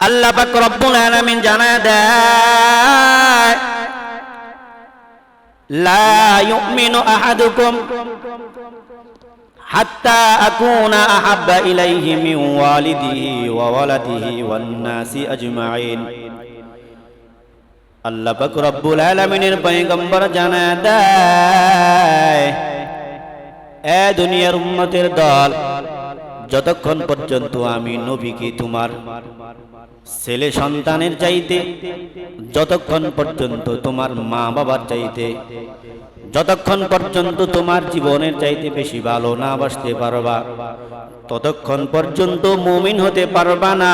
আল্লাহ পাক রব্বুল আলামিন জানায় দেয়, লা ইউমিনু আহাদুকুম হাত্তা আকুনা আহাব্বা ইলাইহি মিন ওয়ালিদিহি ওয়া ওয়ালাদিহি ওয়ান নাসি আজমাইন। আল্লাহ পাক রব্বুল আলামিনের পয়গম্বর জানায় দেয়, এ দুনিয়ার উম্মতের দল, যতক্ষণ পর্যন্ত আমি নবীকে তোমার ছেলে সন্তানের চাইতে, যতক্ষণ পর্যন্ত তোমার মা বাবার চাইতে, যতক্ষণ পর্যন্ত তোমার জীবনের চাইতে বেশি ভালো না বাসতে পারবা, ততক্ষণ পর্যন্ত মুমিন হতে পারবা না,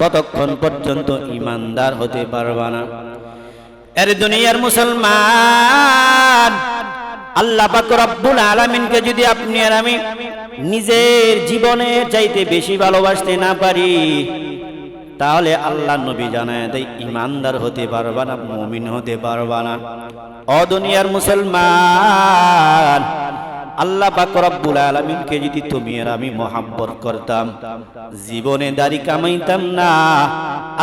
ততক্ষণ পর্যন্ত ঈমানদার হতে পারবা না। এর দুনিয়ার মুসলমান, আল্লাহ পাক রব্বুল আলামিনকে যদি আপনি আর আমি নিজের জীবনের চাইতে বেশি ভালোবাসতে না পারি, তাহলে আল্লাহ নবী জানায় দেয় ঈমানদার হতে পারবা না, মুমিন হতে পারবা না। ও দুনিয়ার মুসলমান, আল্লাহ পাক রব্বুল আলামিনকে যদি তুমি আর আমি মহব্বত করতাম, জীবনে দাড়ি কামাইতাম না।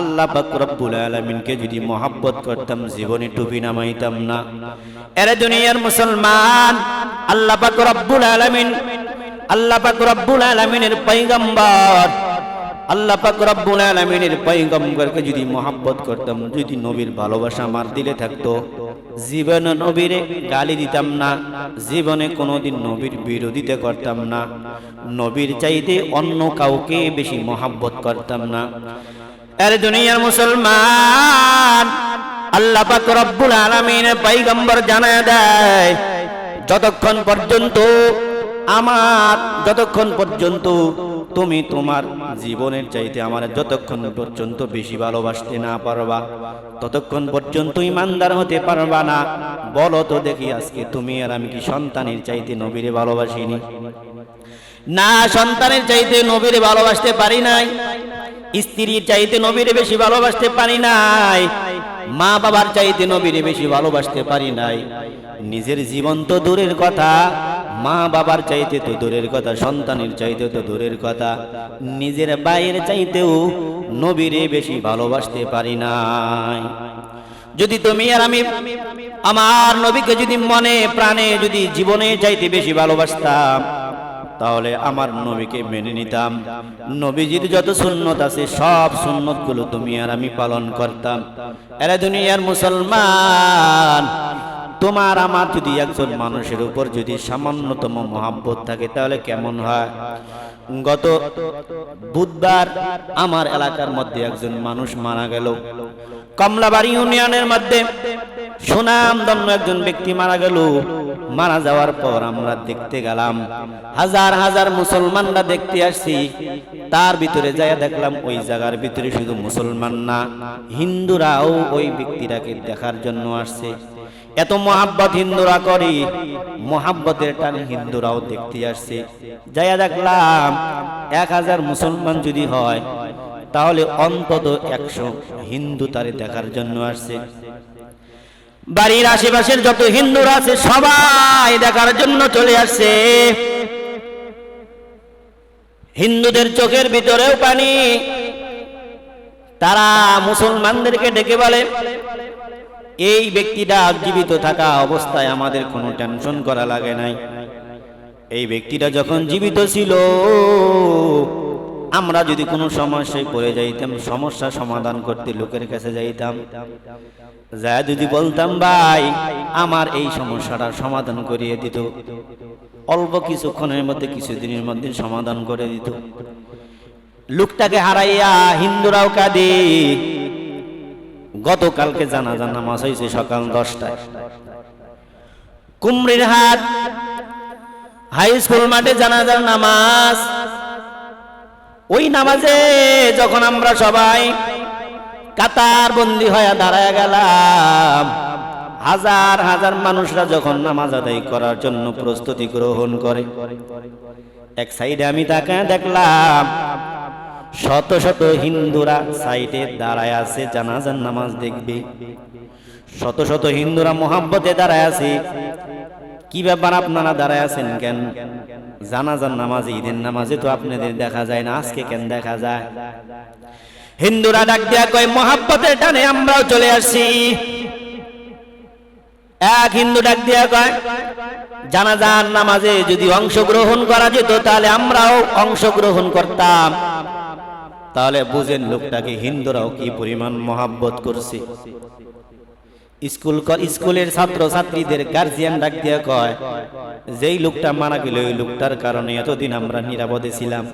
আল্লাহ পাক রব্বুল আলামিনকে যদি মহব্বত করতাম, জীবনে টুপি নামাইতাম না। এর দুনিয়ার মুসলমান, আল্লাহ পাক রব্বুল আলামিন, আল্লাহ পাক রব্বুল আলামিনের পয়গম্বর, আল্লাহ পাক রব্বুল আলামিনের পয়গম্বরকে যদি মহব্বত করতাম, যদি নবীর ভালোবাসা আমার দিলে থাকতো, জীবনে নবীরে গালি দিতাম না, জীবনে কোনোদিন নবীর বিরোধিতা করতাম না, নবীর চাইতে অন্য কাউকে বেশি মহব্বত করতাম না। এর দুনিয়ার মুসলমান, আল্লাহ পাক রব্বুল আলামিনের পয়গম্বর জানায় দেয়, যতক্ষণ পর্যন্ত তুমি তোমার জীবনের চাইতে আমার যতক্ষণ পর্যন্ত বেশি ভালোবাসতে না পারবা, ততক্ষণ পর্যন্ত ঈমানদার হতে পারবা না। বলো তো দেখি, আজকে তুমি আর আমি কি সন্তানের চাইতে নবীরে ভালোবাসিনি? না, সন্তানের চাইতে নবীরে ভালোবাসতে পারি নাই, স্ত্রীর চাইতে নবীরে বেশি ভালোবাসতে পারি নাই, মা বাবার চাইতে নবীরে বেশি ভালোবাসতে পারি নাই। নিজের জীবন তো দূরের কথা, মা বাবার চাইতে তো দূরের কথা, সন্তানের চাইতে তো দূরের কথা, নিজের ভাইয়ের চাইতেও নবীরে বেশি ভালোবাসতে পারি নাই। যদি তুমি আর আমি আমার নবীকে যদি মনে প্রাণে যদি জীবনে চাইতে বেশি ভালোবাসতাম, তাহলে আমার নবীকে মেনে নিতাম, নবীজির যত সুন্নত আছে সব সুন্নতগুলো তুমি আর আমি পালন করতাম। এরা দুনিয়ার মুসলমান, তোমার আমার যদি একজন মানুষের উপর যদি সামান্যতম মহব্বত থাকে, তাহলে কেমন হয়? গত বুধবার আমার এলাকার মধ্যে একজন মানুষ মারা গেল। কমলাবাড়ি ইউনিয়নের মধ্যে সুনামধন্য একজন ব্যক্তি মারা গেল। মারা যাওয়ার পর আমরা দেখতে গেলাম, হাজার হাজার মুসলমানরা দেখতে আসছি। তার ভিতরে যাইয়া দেখলাম ওই জায়গার ভিতরে শুধু মুসলমান না, হিন্দুরাও ওই ব্যক্তিটাকে দেখার জন্য আসছে। এত মহাব্বত হিন্দুরা করি, মহাব্বতের টানে হিন্দুরাও দেখতে আসছে। যাইয়া দেখলাম 1000 মুসলমান যদি হয়, তাহলে অন্তত 100 হিন্দু তারে দেখার জন্য আসছে। বাড়ির আশেপাশের যত হিন্দুরা আছে সবাই দেখার জন্য চলে আসছে। হিন্দুদের চোখের ভিতরেও পানি। তারা মুসলমানদেরকে ডেকে বলে, এই ব্যক্তিটা জীবিত থাকা অবস্থায় আমাদের কোনো টেনশন করা লাগে নাই। এই ব্যক্তিটা যখন জীবিত ছিল, আমরা যদি কোনো সমস্যায় পড়ে যাইতাম, সমস্যা সমাধান করতে লোকের কাছে যাইতাম, যা যদি বলতাম ভাই আমার এই সমস্যাটা সমাধান করিয়ে দিত, অল্প কিছুক্ষণের মধ্যে কিছুদিনের মধ্যে সমাধান করে দিত। লোকটাকে হারাইয়া হিন্দুরাও কাঁদে। গতকালকে জানাজা নামাজ হয়েছে সকাল 10টায়, কুমড়ির হাট হাই স্কুল মাঠে জানাজার নামাজ। ওই নামাজে যখন আমরা সবাই কাতার বন্দী হয়ে দাঁড়ায় গেলাম, হাজার হাজার মানুষরা যখন নামাজ আদায় করার জন্য প্রস্তুতি গ্রহণ করে, এক সাইডে আমি তাকায় দেখলাম শত শত হিন্দুরা সাইডে দাঁড়ায় আছে, জানাজার নামাজ দেখবে। শত শত হিন্দুরা মোহাব্বতে দাঁড়ায় আছে। কি ব্যাপার, আপনারা দাঁড়ায় আছেন কেন? জানাজার নামাজে, ঈদের নামাজে তো আপনাদের দেখা যায় না, আজকে কেন দেখা যায়? হিন্দুরা ডাক দেয়া কয় মহাব্বতের টানে আমরাও চলে আসছি। এক হিন্দু ডাক দেয়া কয় জানাজার নামাজে যদি অংশগ্রহণ করা যেত তাহলে আমরাও অংশগ্রহণ করতাম। তাহলে বুঝেন লোকটাকে হিন্দুরাও কি পরিমাণ মহাব্বত করছে। স্কুলের ছাত্র ছাত্রীদের গার্জিয়ান ডাক দিয়া কয় যেই লোকটা মারা গেল ওই লোকটার কারণে এতদিন আমরা নিরাপদে ছিলাম।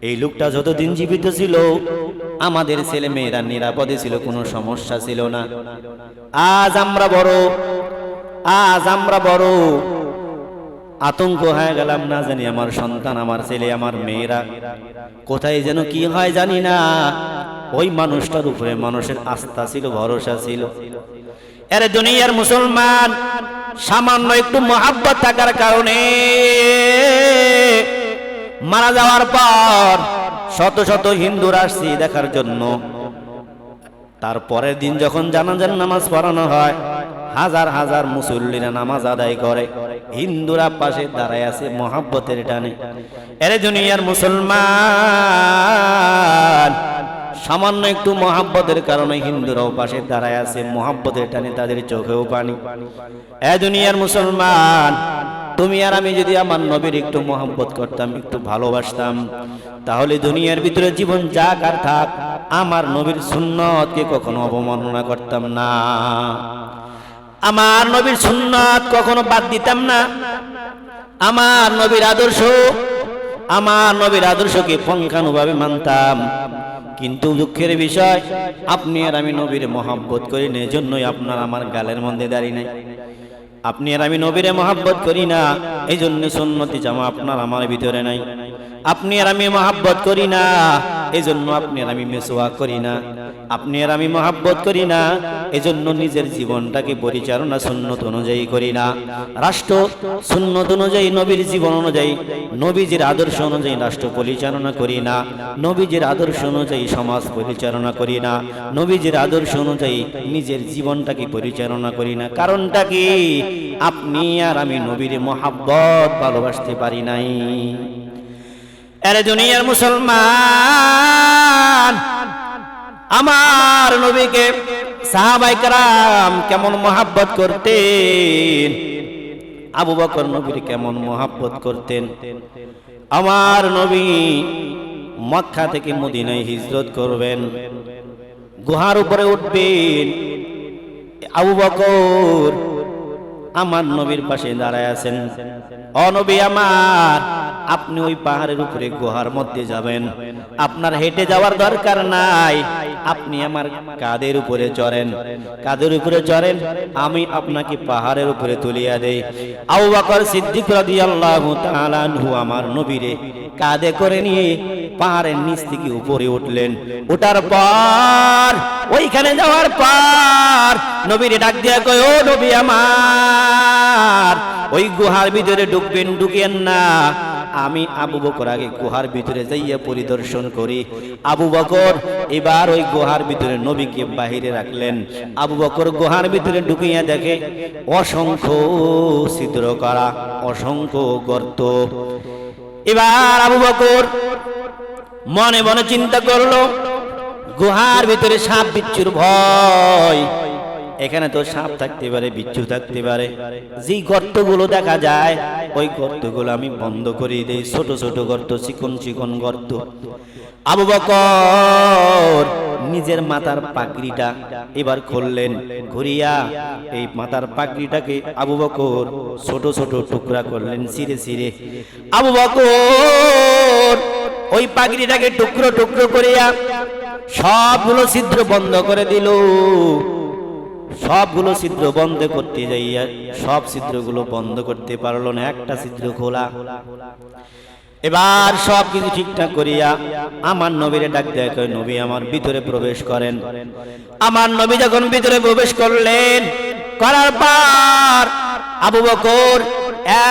এই লোকটা যতদিন জীবিত ছিল আমাদের ছেলে মেয়েরা নিরাপদে ছিল, কোনো সমস্যা ছিল না। আজ আমরা বড় আতঙ্ক হয়ে গেলাম, না জানি আমার সন্তান, আমার ছেলে, আমার মেয়েরা কোথায় যেন কি হয় জানি না। ওই মানুষটার উপরে মানুষের আস্থা ছিল, ভরসা ছিল। এর দুনিয়ার মুসলমান সামান্য একটু মহাব্বত থাকার কারণে মারা যাওয়ার পর শত শত হিন্দুরা আসছে দেখার জন্য। তারপরের দিন যখন জানাজার নামাজ পড়ানো হয়, হাজার হাজার মুসল্লিরা নামাজ আদায় করে, হিন্দুরা পাশে দাঁড়ায় আছে মহাব্বতের টানে। এর দুনিয়ার মুসলমান সামান্য একটু মহাব্বতের কারণে হিন্দুরাও পাশে দাঁড়ায় আছে মহাব্বতের টানে, তাদের চোখেও পানি। এ দুনিয়ার মুসলমান, তুমি আর আমি যদি আমার নবীর একটু মহব্বত করতাম, একটু ভালোবাসতাম, তাহলে দুনিয়ার ভিতরে জীবন যাক আর থাক আমার নবীর সুন্নতকে কখনো অবমাননা করতাম না, আমার নবীর সুন্নাত কখনো বাদ দিতাম না, আমার নবীর আদর্শকে পঙ্খানুভাবে মানতাম। কিন্তু দুঃখের বিষয় আপনি আর আমি নবীর মহব্বত করি না, এজন্যই আপনার আমার গালের মধ্যে দাঁড়িয়ে নাই। আপনি আর আমি নবীরে মহব্বত করি না, এই জন্য সুন্নতি জামা আপনার আমার ভিতরে নাই। আপনি আর আমি মহব্বত করি না, এই জন্য আপনি আর আমি মেসওয়াক করি না। আপনি আর আমি মহব্বত করি না, এজন্য নিজের জীবনটাকে পরিচালনা সুন্নত অনুযায়ী করি না, রাষ্ট্র সুন্নত অনুযায়ী, নবীর জীবন অনুযায়ী, নবীজির আদর্শ অনুযায়ী রাষ্ট্র পরিচালনা করি না, নবীজির আদর্শ অনুযায়ী সমাজ পরিচালনা করি না, নবীজির আদর্শ অনুযায়ী নিজের জীবনটাকে পরিচালনা করি না। কারণটা কি? আপনি আর আমি নবীর মহাব্বত ভালোবাসতে পারি নাই। আরে দুনিয়ার মুসলমান, আমার নবীকে সাহাবায়ে কেরাম কেমন মহাব্বত করতেন, আবু বকর নবীর কেমন মহাব্বত করতেন। আমার নবী মক্কা থেকে মদিনায় হিজরত করবেন, গুহার উপরে উঠবেন, আবু বকর আমার নবীর পাশে দাঁড়ায় আছেন। ও নবী আমার, আপনি ওই পাহাড়ের উপরে গুহার মধ্যে যাবেন, আপনার হেঁটে যাওয়ার দরকার নাই, আপনি আমার কাঁধের উপরে চড়েন, কাঁধের উপরে চড়েন, আমি আপনাকে পাহাড়ের উপরে তুলিয়া দেই। আবু বকর সিদ্দিক রাদিয়াল্লাহু তাআলা আনহু আমার নবীরে কাঁধে করে নিয়ে পাহাড়ের নিচ থেকে উপরে উঠলেন। ওঠার পর ওইখানে যাওয়ার পর নবীরে ডাক দিয়া কয়, ও নবী আমার, ওই গুহার ভিতরে ঢুকবেন, ঢুকেন না, আমি আবু বকর আগে গুহার ভিতরে যাইয়া পরিদর্শন করি। আবু বকর এবার ওই গুহার ভিতরে নবীকে বাহিরে রাখলেন। আবু বকর গুহার ভিতরে ঢুকিয়া দেখে অসংখ্য ছিদ্র করা, অসংখ্য গর্ত। এবার আবু বকর মনে মনে চিন্তা করলো, গুহার ভিতরে সাপ বিচ্ছুর ভয়, এখানে তো সাপ থাকতে পারে, বিচ্ছু থাকতে পারে, যে গর্তগুলো দেখা যায় ওই গর্তগুলো আমি বন্ধ করে দেই, ছোট ছোট গর্ত, চিকন চিকন গর্ত। আবু বকর নিজের মাথার পাগড়িটা এবার খুললেন, ঘুরিয়া এই মাথার পাগড়িটাকে আবু বকর ছোট ছোট টুকরা করলেন, ছিঁড়ে ছিঁড়ে। আবু বকর ওই পাগড়িটাকে টুকরো টুকরো করিয়া সবগুলো ছিদ্র বন্ধ করে দিল। সবগুলো ছিদ্র বন্ধ করতে যাইয়া সব ছিদ্রগুলো বন্ধ করতে পারলো না, একটা ছিদ্র খোলা। এবার সব কিছু ঠিকঠাক করিয়া আমার নবীরে ডাক দেয়, কয় নবী আমার ভিতরে প্রবেশ করেন। আমার নবী যখন ভিতরে প্রবেশ করলেন, করার পর আবু বকর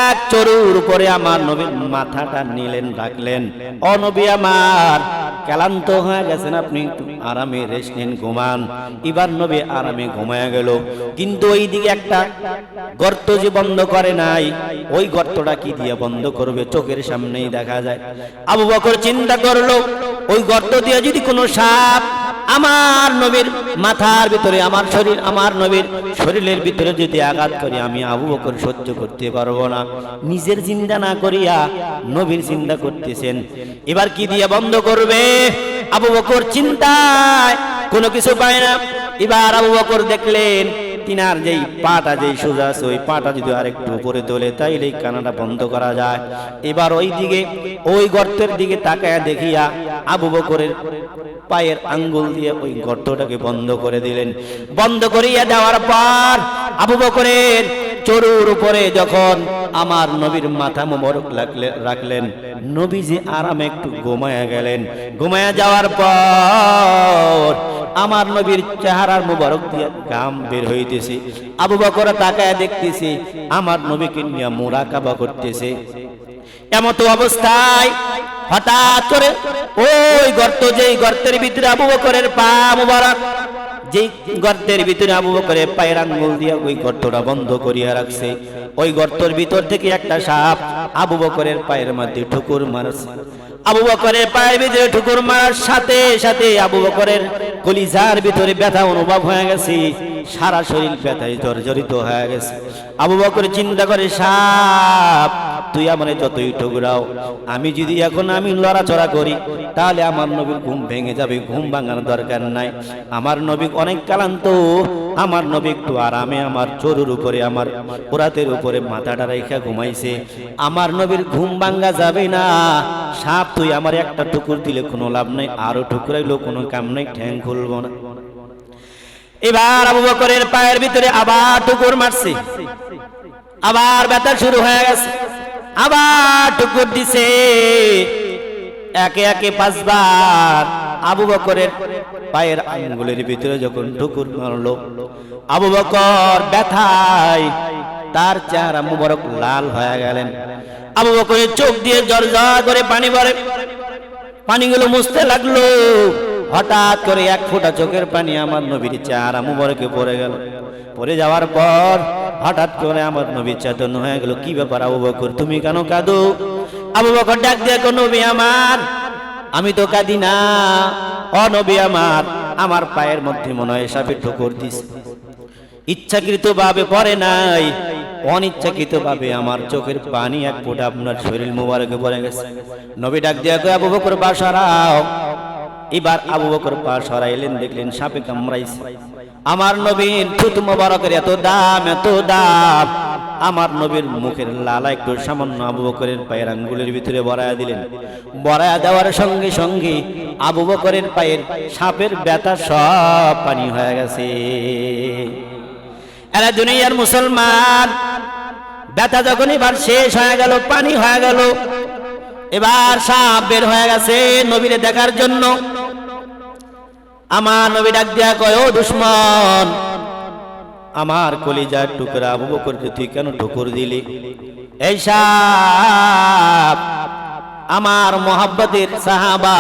এক চরুর উপরে আমার নবীর মাথাটা নিলেন, রাখলেন। ও নবী আমার, ক্লান্ত হয়ে গেছেন, আপনি একটু আরামে রেস্ট নিন, ঘুমান। এবার নবী আরামে ঘুমায়া গেল। কিন্তু ওইদিকে একটা গর্ত যে বন্ধ করে নাই, ওই গর্তটা কি দিয়ে বন্ধ করবে? চোখের সামনেই দেখা যায়। আবু বকর চিন্তা করলো, ওই গর্ত দিয়ে যদি কোনো সাপ আমার নবীর মাথার ভিতরে, আমার নবীর শরীরের ভিতরে যদি আঘাত করে, আমি আবু বকর সহ্য করতে পারবো না। নিজের চিন্তা না করিয়া নবীর চিন্তা করতেছেন। এবার কি দিয়ে বন্ধ করবে? আবু বকর চিন্তায় কোনো কিছু পায় না। এবার আবু বকর দেখলেন তিনার যেই পাটা, যেই সোজা আছে, ওই পাটা যদি আরেকটু উপরে তোলে তাইলে এই কানাটা বন্ধ করা যায়। এবার ওই দিকে, ওই গর্তের দিকে তাকায় দেখিয়া আবু বকরের পায়ের আঙ্গুল দিয়ে ওই গর্তটাকে বন্ধ করে দিলেন। বন্ধ করিয়া দেওয়ার পর আবু বকরের চরুর উপরে যখন আমার নবীর মাথা মোবারক রাখলেন, নবীজি আরামে একটু ঘুমায়া গেলেন। ঘুমায়া যাওয়ার পর আমার নবীর চেহারার মোবারক দিয়ে ঘাম বের হইতেছে। আবু বকর তাকায় দেখতেছে আমার নবীকে নিয়ে মুরাকাবা করতেছে। এমত অবস্থায় হঠাৎ করে ওই গর্ত, যেই গর্তের ভিতরে আবু বকরের পা মোবারক, যেই গর্তের ভিতরে আবু বকরের পায়ের আঙ্গুল দিয়ে ওই গর্তটা বন্ধ করিয়া রাখছে, ওই গর্তের ভিতর থেকে একটা সাপ আবু বকরের পায়ের মধ্যে ঠুকুর মারছে। আবু বকরের পায়ের ভিতরে ঠুকুর মারার সাথে সাথে আবু বকরের কলিজার ভিতরে ব্যথা অনুভব হয়ে গেছে, সারা শরীর ব্যথায় জর্জরিত হয়ে গেছে। আবু বকর চিন্তা করে, সাপ তুই আমারে যতই ঠুকরাও, আমি যদি এখন আমি লড়াচড়া করি তাহলে আমার নবীর ঘুম ভেঙে যাবে। ঘুম ভাঙানোর দরকার নাই, আমার নবী অনেক ক্লান্ত, আমার নবী একটু আরামে আমার চরুর উপরে, আমার পুরাতের উপরে মাথাটা রেখে ঘুমাইছে, আমার নবীর ঘুম ভাঙা যাবে না। সাপ তুই আমার একটা টুকুর দিলে কোনো লাভ নাই, আরো ঠুকরাইলেও কোনো কাম নাই, ঠ্যাং খুলবো না। এবার আবু বকরের পায়ের ভিতরে আবার টুকুর মারছে, আবার ব্যথা শুরু হয়ে গেছে, আবার টুকুর দিছে। একে একে 5 বার আবু বকরের পায়ের আঙ্গুলের ভিতরে যখন ঠুকুর মারলো, আবু বকর ব্যথায় তার চেহারা মুবারক লাল হয়ে গেলেন। আবু বকরের চোখ দিয়ে জর্জর করে পানি পড়ে, পানিগুলো মুছতে লাগলো। হঠাৎ করে 1 ফোঁটা চোখের পানি আমার নবীর চেহারা মুবারকে পড়ে গেল। পড়ে যাওয়ার পর হঠাৎ করে আমার নবী চেতন হয়ে গেল। কি ব্যাপার আবু বকর, তুমি কেন কাঁদো? আবু বকর ডাক দিয়ে, নবী আমার, আমি তো কাঁদি না। ও নবী আমার পায়ের মধ্যে মনে হয় সাপে ঠোকর দিছে, ইচ্ছাকৃত ভাবে পড়ে নাই, অনিচ্ছাকৃত ভাবে আমার চোখের পানি 1 ফোঁটা আপনার শরীর মুবারকে পড়ে গেছে। নবী ডাক দিয়ে কয়, আবু বকর পা সরাও। এবার আবু বকর পা সরাইলেন, দেখলেন সাপে কামড়াইছে। আমার নবীর থুত মুবারকের এত দাম, এত দাম, আমার নবীর মুখের লালা একটু সামান্য আবু বকরের পায়ের আঙ্গুলের ভিতরে বরায়া দিলেন। বরায়া দেওয়ার সঙ্গে সঙ্গে আবু বকরের পায়ের সাপের ব্যথা সব পানি হয়ে গেছে। এরা দুনিয়ার মুসলমান, ব্যথা যখন এবার শেষ হয়ে গেল, পানি হয়ে গেল, এবার সাপ বের হয়ে গেছে নবীরে দেখার জন্য। আমার নবী ডাক দিয়া কয়, ও দুশমন, আমার কলিজার টুকরা আবু বকরকে তুই কেন ঠুকুর দিলি? এই সাপ আমার মোহাব্বতের সাহাবা,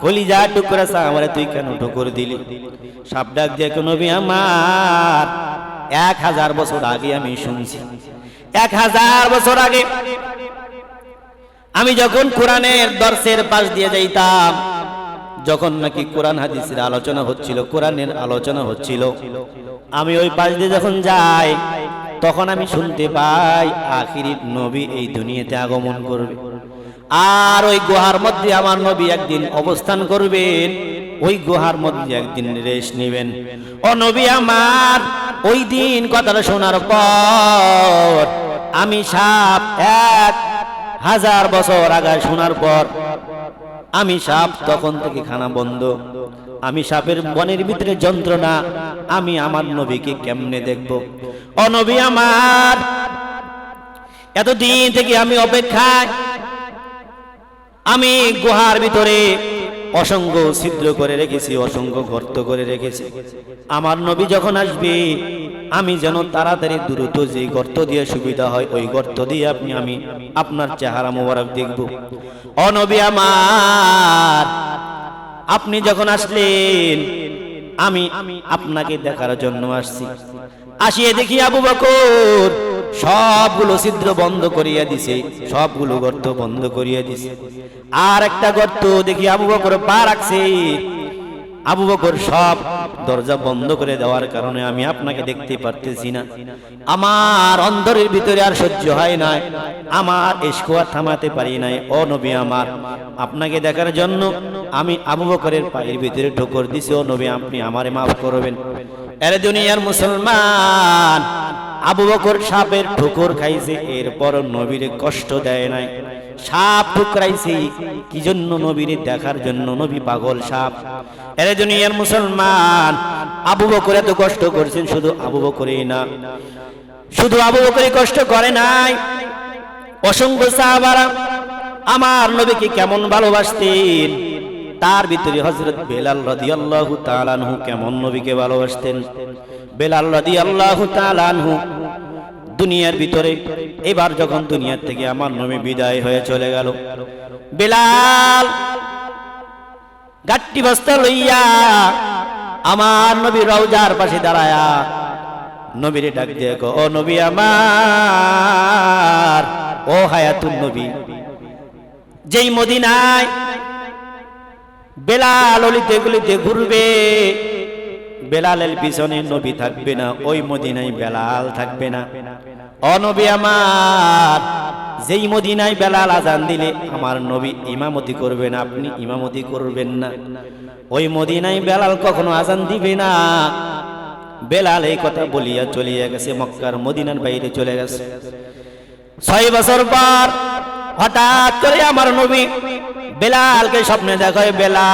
কলিজার টুকরা সাহাবারে তুই কেন ঠুকুর দিলি? সাপ ডাক দিয়া কয়, নবী আমার, 1000 বছর আগে আমি শুনছি, 1000 বছর আগে আমি যখন কোরআনের দর্শের পাশ দিয়ে যাইতাম, যখন নাকি কোরআন হাদিসের আলোচনা হচ্ছিল, কোরআনের আলোচনা হচ্ছিল, আমি ওই পাশ দিয়ে যখন যাই তখন আমি শুনতে পাই আখিরি নবী এই দুনিয়াতে আগমন করবে, আর ওই গুহার মধ্যে আমার নবী একদিন অবস্থান করবেন, ওই গুহার মধ্যে একদিন রেস্ট নেবেন। ও নবী আমার, ওই দিন কথাটা শোনার পর আমি সাপ 1000 বছর আগে শোনার পর আমি সাপ তখন থেকে খানা বন্ধ। আমি সাপের বনের ভিতরে যন্ত্রণা, আমি আমার নবীকে কেমনে দেখব? ও নবী আমার, এতদিন থেকে আমি অপেক্ষায়, আমি গুহার ভিতরে অসংখ্য ছিদ্র করে রেখেছি, অসংখ্য গর্ত করে রেখেছি। আমার নবী যখন আসবে আমি যেন তাড়াতাড়ি দ্রুত যে গর্ত দিয়ে সুবিধা হয় ওই গর্ত দিয়ে আমি আপনার চেহারা মোবারক দেখব। ও নবী আমার, আপনি যখন আসলেন আমি আপনাকে দেখার জন্য আসছি। আসিয়ে দেখি আবু বকর সবগুলো ছিদ্র বন্ধ করিয়া দিছে, সবগুলো গর্ত বন্ধ করিয়া দিছে। আর একটা গর্ত দেখি আবু বকর পা রাখছে। আবু বকর সব দরজা বন্ধ করে দেওয়ার কারণে আমি আপনাকে দেখতে পারতেছি না। আমার অন্তরের ভিতরে আর সহ্য হয় নাই, আমার ইশক আর থামাতে পারি নাই। ও নবী আমার, আপনাকে দেখার জন্য আমি আবু বকরের পায়ের ভিতরে ঠোকর দিছি। ও নবী, আপনি আমারে মাফ করবেন। এর দুনিয়ার মুসলমান, আবু বকর সাপের ঠোকর খাইছে, এরপর নবীরে কষ্ট দেয় নাই। সাপ ঠুকরাইছে কি জন্য? নবীরে দেখার জন্য। নবী পাগল সাপ। এর দুনিয়ার মুসলমান, আবু বকর এত কষ্ট করছেন, শুধু আবু বকরই না, শুধু আবু বকরই কষ্ট করে নাই, অসংখ্য সাহাবারা আমার নবীকে কেমন ভালোবাসতেন। তার ভিতরে হযরত বেলাল রাদিয়াল্লাহু তাআলা আনহু কেমন নবীকে ভালোবাসতেন। বেলাল রাদিয়াল্লাহু তাআলা আনহু দুনিয়ার ভিতরে এবার যখন দুনিয়ার থেকে আমার নবী বিদায় হয়ে চলে গেল, বেলাল গাট্টি বস্তা লইয়া আমার নবী রওজার পাশে দাঁড়ায়া নবীরে ডাক দিয়ে কো, ও নবী আমার, ও হায়াতুন নবী, যেই মদিনায় বেলাল অলিতে গলিতে ঘুরবে, বেলালের পিছনে নবী থাকবে না, ওই মদিনায় বেলাল থাকবে না। ও নবী আমার, যেই মদিনায় বেলাল আজান দিলে আমার নবী ইমামতি করবেন, আপনি ইমামতি করবেন না, ওই মদিনায় বেলাল কখনো আজান দিবে না। বেলাল এই কথা বলিয়া চলিয়া গেছে, মক্কার মদিনার বাইরে চলে গেছে। 6 বছর পর হঠাৎ করে আমার নবী বেলালকে স্বপ্নে দেখায়, বেলাল,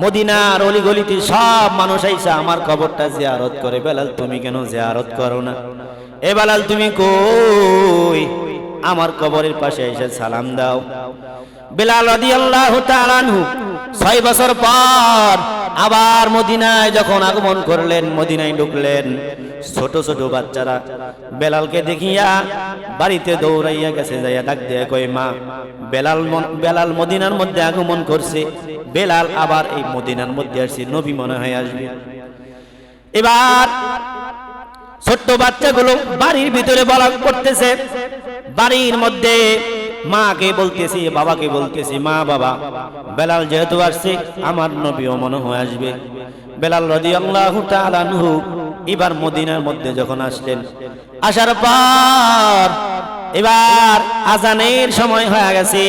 মদিনার অলিগলিতে সব মানুষ আইসা আমার কবরটা জিয়ারত করে, বেলাল তুমি কেন জিয়ারত করো না? এ বেলাল তুমি কই? আমার কবরের পাশে এসে সালাম দাও। বেলাল রাদিয়াল্লাহু তাআলা আনহু 6 বছর পর আবার মদিনায় যখন আগমন করলেন, মদিনায় ঢুকলেন, ছোট ছোট বাচ্চারা বেলালকে দেখিয়া বাড়িতে দৌড়াইয়া গেছে, যাইয়া ডাক দিয়ে কই, মা, বেলাল মদিনার মধ্যে আগমন করছে, বেলাল আবার এই মদিনার মধ্যে আসছে, নবী মনে হয় আসবে। এবার ছোট্ট বাচ্চাগুলো বাড়ির ভিতরে বলা করতেছে, বাড়ির মধ্যে মাকে বলতেছি, বাবাকে বলতেছি, মা, বাবা, বেলাল যেহেতু আসছে আমার নবীও মনে হয় আসবে। বেলাল রাদিয়াল্লাহু তাআলা আনহু এবার মদিনার মধ্যে যখন আসলেন, আসার পর এবার আজানের সময় হয়ে গেছে।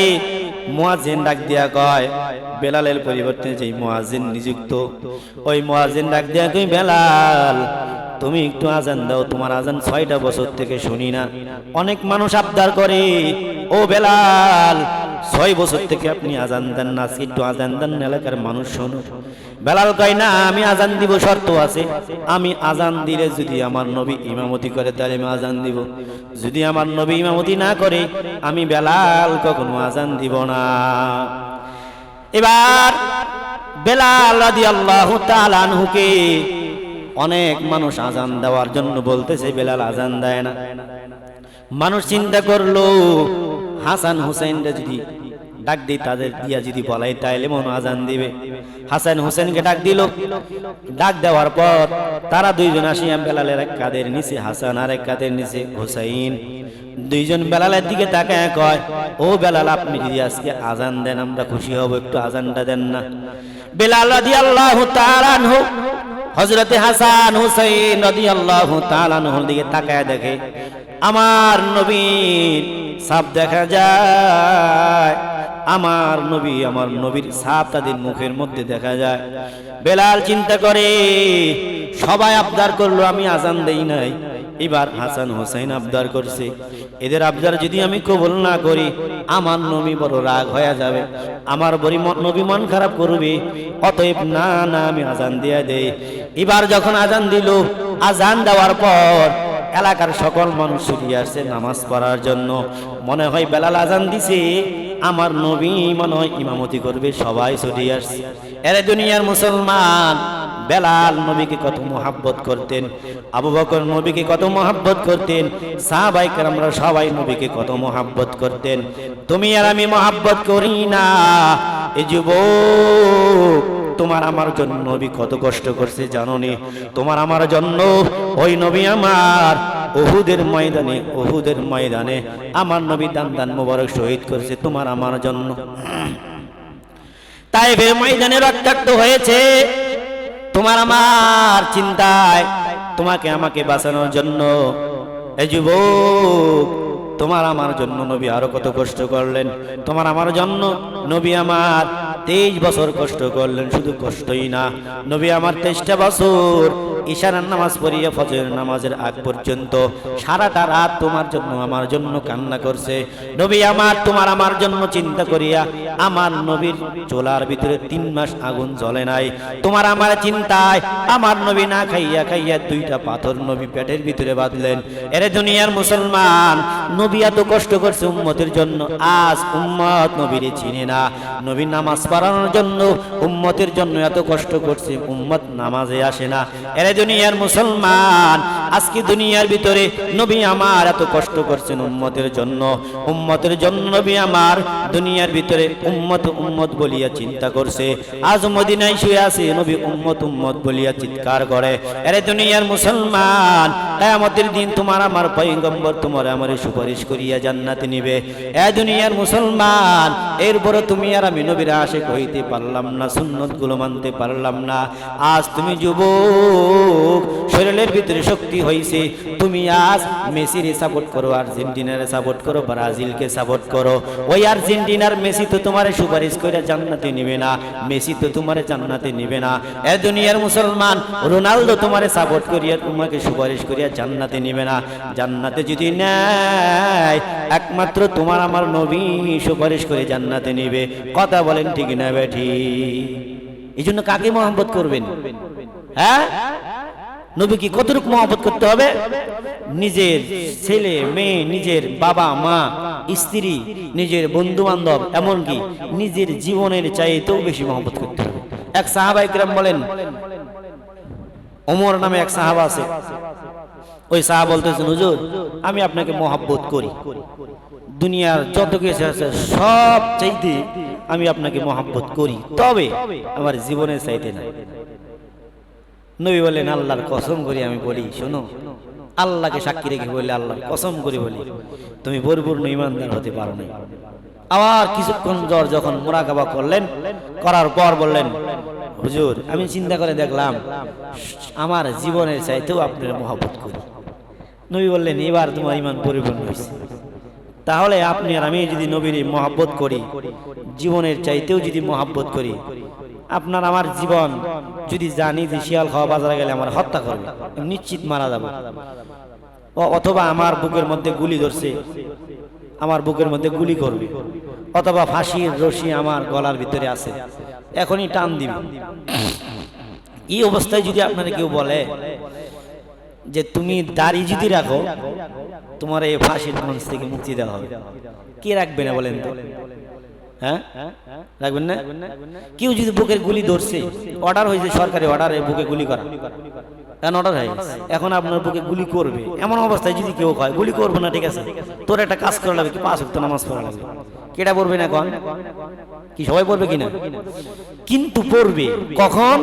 মুয়াজ্জিন ডাক দিয়া কয়, বেলালের পরিবর্তে যেই মুয়াজ্জিন নিযুক্ত, ওই মুয়াজ্জিন ডাক দিয়া কই, বেলাল তুমি একটু আজান দাও, তোমার আজান 6টা বছর থেকে শুনি না। অনেক মানুষ আবদার করে, ও বেলাল 6 বছর থেকে আপনি আজান দেন না, একটু আজান দেন, এলাকার মানুষ শোনো। বেলাল কয়, না, আমি আজান দিব, শর্ত আছে, আমি আজান দিলে যদি আমার নবী ইমামতি করে তাহলে আমি আজান দিব, যদি আমার নবী ইমামতি না করে আমি বেলাল কখনো আজান দিব না। এবার বেলাল রাদিয়াল্লাহু তাআলা আনহুকে অনেক মানুষ আজান দেওয়ার জন্য বলতেছে, বেলাল আজান দেয় না। মানুষ চিন্তা করলো, হাসান হুসাইনরা যদি ডাক দিই, তাদের দিয়া যদি বলাই তাইলে মনে আজান দিবে। হাসান হুসেনকে ডাক দিল, ডাক দেওয়ার পর তারা দুইজন আসিয়া বেলালের এক কাঁধের নিচে হাসান আর এক কাঁধের নিচে হুসাইন, দুইজন বেলালের দিকে তাকায় কয়, ও বেলাল, আপনি যদি আজকে আজান দেন আমরা খুশি হব, একটু আজানটা দেন না। বেলাল রাদিয়াল্লাহু তাআলা আনহু হযরতে হাসান হুসাইন রাদিয়াল্লাহু তাআলা আনহুর দিকে তাকায় দেখে আমার নবীর ছাপ দেখা যায়, আমার নবীর ছাপ তাদের মুখের মধ্যে দেখা যায়। বেলাল চিন্তা করে, সবাই আবদার করলো, আমি আজান দেই নাই, এবার হাসান হুসাইন আবদার করছে, এদের আবদার যদি আমি কবুল না করি আমার নবী বড় রাগ হয়ে যাবে, আমার নবী মন খারাপ করবে, অতএব না, আমি আজান দিয়ে দেই। এবার যখন আজান দিল, আজান দেওয়ার পর এলাকার সকল মানুষ ছুটে আসছে নামাজ পড়ার জন্য। মনে হয় বেলাল আজান দিছে, আমার নবী মনে হয় ইমামতি করবে, সবাই ছুটে আসছে। এর দুনিয়ার মুসলমান, বেলাল নবীকে কত মোহাব্বত করতেন, আবু বকর নবীকে কত মোহাব্বত করতেন, সাহাবায়ে কেরামরা সবাই নবীকে কত মোহাব্বত করতেন। তুমি আর আমি মোহাব্বত করি না। এই যুবক, তোমার আমার জন্য নবী কত কষ্ট করছে জানো নি? তোমার আমার জন্য ওই নবী আমার উহুদের ময়দানে আমার নবী দান মোবারক শহীদ করেছে তোমার আমার জন্য। তাইফের ময়দানে রক্তাক্ত হয়েছে তোমার আমার চিন্তায়, তোমাকে আমাকে বাঁচানোর জন্য। এই যুবক, তোমার আমার জন্য নবী আরো কত কষ্ট করলেন। তোমার আমার জন্য নবী আমার 23 বছর কষ্ট করলেন। শুধু কষ্টই না, নবী আমার 23টা বছর ইশারার নামাজ পড়িয়া ফজরের নামাজের আগ পর্যন্ত সারাটা রাত তোমার জন্য আমার জন্য কান্না করছে। নবী আমার তোমার আমার জন্য চিন্তা করিয়া আমার নবীর চোলার ভিতরে 3 মাস আগুন জ্বলে নাই। তোমার আমার চিন্তায় আমার নবী না খাইয়া খাইয়া 2টা পাথর নবী পেটের ভিতরে বাঁধলেন। এরে দুনিয়ার মুসলমান, নবী এত কষ্ট করছে উম্মতের জন্য, আজ উম্মত নবীরে চিনে না। নবী নামাজ পড়ানোর জন্য উম্মতের জন্য এত কষ্ট করছে, উম্মত নামাজে আসে না। এরে দুনিয়ার মুসলমান, আজকে দুনিয়ার ভিতরে নবী আমার এত কষ্ট করছেন উম্মতের জন্য, উম্মতের জন্য নবী আমার দুনিয়ার ভিতরে উম্মত উম্মত বলিয়া চিন্তা করছে। আজ মদিনায় শুয়ে আছে, নবী উম্মত উম্মত বলিয়া চিৎকার করে। এরে দুনিয়ার মুসলমান, কিয়ামতের দিন তোমার আমার পয়গম্বর তোমার আমার সুপারিশ করিয়া জান্নাতে নিবে। এ দুনিয়ার মুসলমান, এরপরে তুমি আর আমি নবীর আশিক হইতে পারলাম না, সুন্নত গুলো মানতে পারলাম না। আজ তুমি যুবক, শরীরের ভিতরে শক্তি হইছে, তুমি আজ মেসিরে সাপোর্ট করো, আর্জেন্টিনারে সাপোর্ট করো, ব্রাজিলকে সাপোর্ট করো। ওই আর্জেন্টিনার মেসি তো তোমারে সুপারিশ করে জান্নাতে নিবে না, মেসি তো তোমারে জান্নাতে নিবে না। এ দুনিয়ার মুসলমান, রোনালদো তোমারে সাপোর্ট করিয়া তোমাকে সুপারিশ করিয়া জান্নাতে নিবে না। জান্নাতে যদি নেয়, একমাত্র তোমার আমার নবী সুপারিশ করে জান্নাতে নিবে। কথা বলেন ঠিক না বেঠি? এই জন্য কাকে মহব্বত করবেন? হ্যাঁ, নবীকে কতটুকু মহব্বত করতে হবে? নিজের ছেলে মেয়ে, নিজের বাবা মা, স্ত্রী, নিজের বন্ধু বান্ধব, এমনকি নিজের জীবনের চাইতেও বেশি মহব্বত করতে হবে। এক সাহাবা ইকরাম বলেন, ওমর নামে এক সাহাবা আছে, ওই সাহাবা বলতেছেন, হুজুর আমি আপনাকে মহব্বত করি, দুনিয়ার যত কিছু আছে সব চাইতে আমি আপনাকে মহব্বত করি, তবে আমার জীবনের চাইতে না। নবী বলেন, আল্লাহর কসম করে আমি বলি, শোনো, আল্লাহকে সাক্ষী রেখে বলি, আল্লাহর কসম করে বলি, তুমি পরিপূর্ণ ইমানদার হতে পারো না। আবার কিছুক্ষণ যখন মুরাকাবা করলেন, করার পর বললেন, হুজুর আমি চিন্তা করে দেখলাম আমার জীবনের চাইতেও আপনার মহব্বত করি। নবী বললেন, এবার তোমার ইমান পরিপূর্ণ হয়েছে। তাহলে আপনি আর আমি যদি নবীর মহব্বত করি, জীবনের চাইতেও যদি মহব্বত করি, আপনার আমার জীবন যদি জানি যে শিয়াল খাওয়া বাজারে গেলে আমার হত্যা করবে, নিশ্চিত মারা যাব, অথবা আমার বুকের মধ্যে গুলি ধরছে, আমার বুকের মধ্যে গুলি করবে, অথবা ফাঁসির রশি আমার গলার ভিতরে আছে, এখনই টান দিবে। এই অবস্থায় যদি আপনারা কেউ বলে যে তুমি দাড়ি যদি রাখো তোমার এই ফাঁসির মঞ্চ থেকে মুক্তি দেওয়া হবে, কে রাখবে না বলেন তো? হ্যাঁ, রাখবেন না? কেউ যদি বুকের গুলি ধরছে, অর্ডার হয়েছে, সরকারি অর্ডার, বুকে গুলি করা, এখন অর্ডার হয়ে গেছে, এখন আপনার বুকে গুলি করবে, এমন অবস্থায় যদি কেউ কয় গুলি করবো না, ঠিক আছে, তোর একটা কাজ করা লাগবে, কি 5 ওয়াক্ত নামাজ পড়া লাগবে, কেটা পড়বে না? এখন কি সবাই পড়বে কিনা? কিন্তু পড়বে কখন?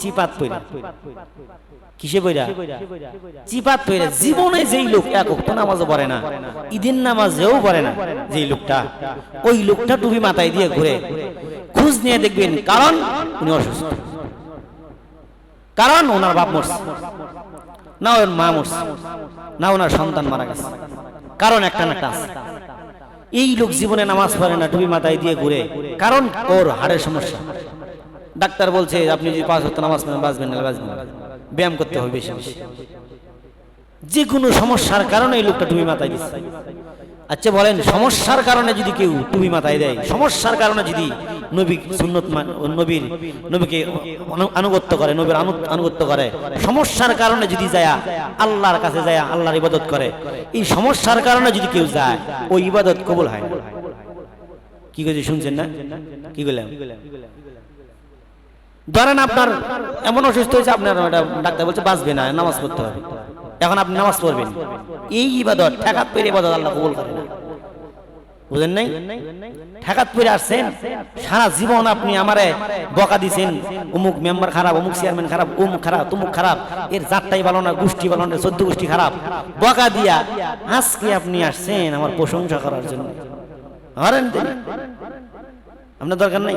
চিপাত পড়া। কিসে পড়া? চিপাত পড়া। জীবনে যেই লোক এক ওয়াক্ত নামাজও পড়ে না, ঈদের নামাজেও পড়ে না, যেই লোকটা, ওই লোকটা টুপি মাথায় দিয়ে ঘুরে, খোঁজ নিয়ে দেখবেন, কারণ উনি অসুস্থ, কারণ ওনার বাপ মরছে, না ওর মা মরছে, না ওনার সন্তান মারা গেছে, কারণ একটা না একটা আছে। এই লোক জীবনে নামাজ পড়ে না, টুপি মাথায় দিয়ে ঘুরে, কারণ ওর হাড়ের সমস্যা। ডাক্তার বলছে আপনি যদি 5 ওয়াক্ত নামাজ পড়েন বাঁচবেন না, বাঁচবেন না, ব্যায়াম করতে হবে বেশি বেশি। যে কোনো সমস্যার কারণে এই লোকটা টুপি মাথায় দিচ্ছে। আচ্ছা বলেন, সমস্যার কারণে যদি কেউ টুপি মাথায় দেয়, সমস্যার কারণে যদি নবী সুন্নত নবীকে আনুগত্য করে, নবীর আনুগত্য করে, সমস্যার কারণে যদি যায় আল্লাহর কাছে যায় আল্লাহর ইবাদত করে, এই সমস্যার কারণে যদি কেউ যায়, ওই ইবাদত কবুল হয় না। কি কইছি শুনছেন না? কি বললাম? ধরেন আপনার এমন অসুস্থ হয়েছে, আপনার ডাক্তার বলছে বাঁচবে না, নামাজ পড়তে হবে, এখন আপনি নামাজ পড়বেন, এই ইবাদত ঠেকাত পেরে ইবাদত আল্লাহ কবুল করে না। বুঝেন নাই? ঠেকাত পেরে আসছেন, সারা জীবন আপনি আমারে বকা দিছেন, অমুক মেম্বার খারাপ, অমুক চেয়ারম্যান খারাপ, অমুক খারাপ, তুমুক খারাপ, এর জাতটাই ভালো না, গোষ্ঠী ভালো না, 14 গোষ্ঠী খারাপ, বকা দিয়া আজকে আপনি আসছেন আমার প্রশংসা করার জন্য। আপনার দরকার নাই,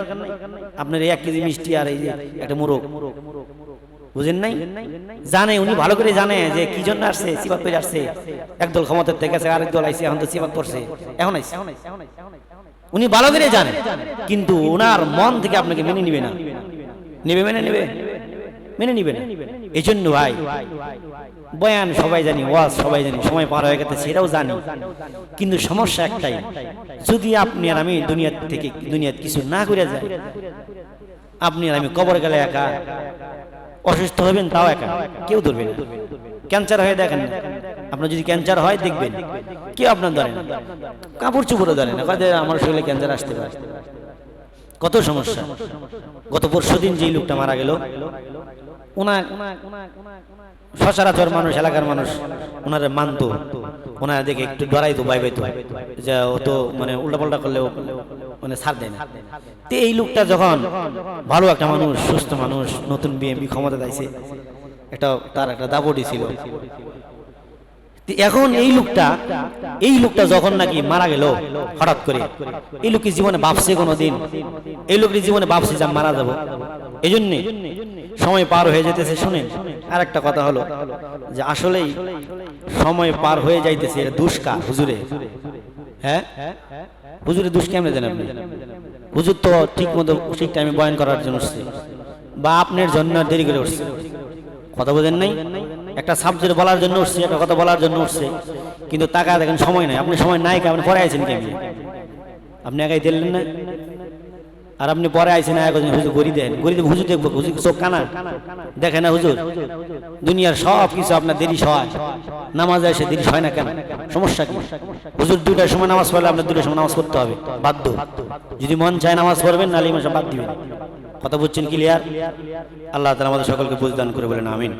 আপনার 1 কেজি মিষ্টি আর এই যে একটা মোরগ, বুঝেন নাই? জানে, উনি ভালো করে জানে যে কি জন্য আসছে, সিবাত পেয়ে আসছে, একদল ক্ষমতার থেকে আছে, আরেক দল আইছে, এখন তো সিবাত করছে, এখন আইছে, উনি ভালো করে জানে, কিন্তু ওনার মন থেকে আপনাকে মেনে নিবে না, নেবে মেনে নেবে, মেনে নিবে না। এই জন্য ভাই বয়ান সবাই জানি, ওয়াজ সবাই জানি, সময় পার হয়ে গেছে সেটাও জানি, কিন্তু সমস্যা একটাই, যদি আপনি আর আমি দুনিয়ার কিছু না করে যাই, আপনি আর আমি কবর গেলে একা, অসুস্থ হবেন তাও একা, কেউ ধরবে না। ক্যান্সার হয়ে দেখেন না, আপনার যদি ক্যান্সার হয় দেখবেন কেউ আপনার ধরে না, কাপড় চুপড়ও ধরে না, আমার শরীরে ক্যান্সার আসতে পারে। কত সমস্যা। গত পরশুদিন যে লোকটা মারা গেল, সচরাচর মানুষ, এলাকার মানুষ ওনারে মানতো, ওনারা দেখে একটু ডরাইতো, ভয় পাইতো যে ও তো মানে উল্টাপাল্টা করলেও মানে ছাড় দেয় না। তো এই লোকটা যখন ভালো একটা মানুষ, সুস্থ মানুষ, নতুন বিএনপি ক্ষমতা দিয়েছে, তার একটা দাপটি ছিল, এখন এই লোকটা যখন নাকি মারা গেল হঠাৎ করে, এই লোক কি জীবনে ভাবছে কোনোদিন? এই লোকের জীবনে ভাবছে যে মারা যাবো? এই জন্যে সময় পার হয়ে যেতেছে। শুনেন, আর একটা কথা হলো যে আসলেই সময় পার হয়ে যাইতেছে, এটা দুষ্কা হুজুরে। হ্যাঁ, হুজুরে দুষ কেমনে দেন আপনি? হুজুর তো ঠিক মতো ঠিক টাইমে বয়ান করার জন্য উঠছে, বা আপনার জন্য দেরি করে উঠছে, কথা বোঝেন নাই? একটা সাবজেক্ট বলার জন্য উঠছে, একটা কথা বলার জন্য উঠছে, কিন্তু টাকা দেখেন সময় নাই। আপনি সময় নাই, আপনি পরে আইছেন কেমনি? আপনি একাই দিলেন না, আর আপনি পরে আইছেন হুজুর গড়ি দেন, গড়ি দেব, হুজুর দেখবো, হুজুর চোখ কানা দেখে না? হুজুর দুনিয়ার সব কিছু আপনার দেরি হয়, নামাজ এসে দেরি হয় না কেন? সমস্যা কি? হুজুর 2টার সময় নামাজ পড়লে আপনার 2টার সময় নামাজ পড়তে হবে, বাধ্য। যদি মন চায় নামাজ পড়বেন, নাহলে ইমাম সাহেব বাদ দিবেন। কথা বুঝছেন? ক্লিয়ার? আল্লাহ তাআলা আমাদের সকলকে বুঝদান করে বলেন আমিন।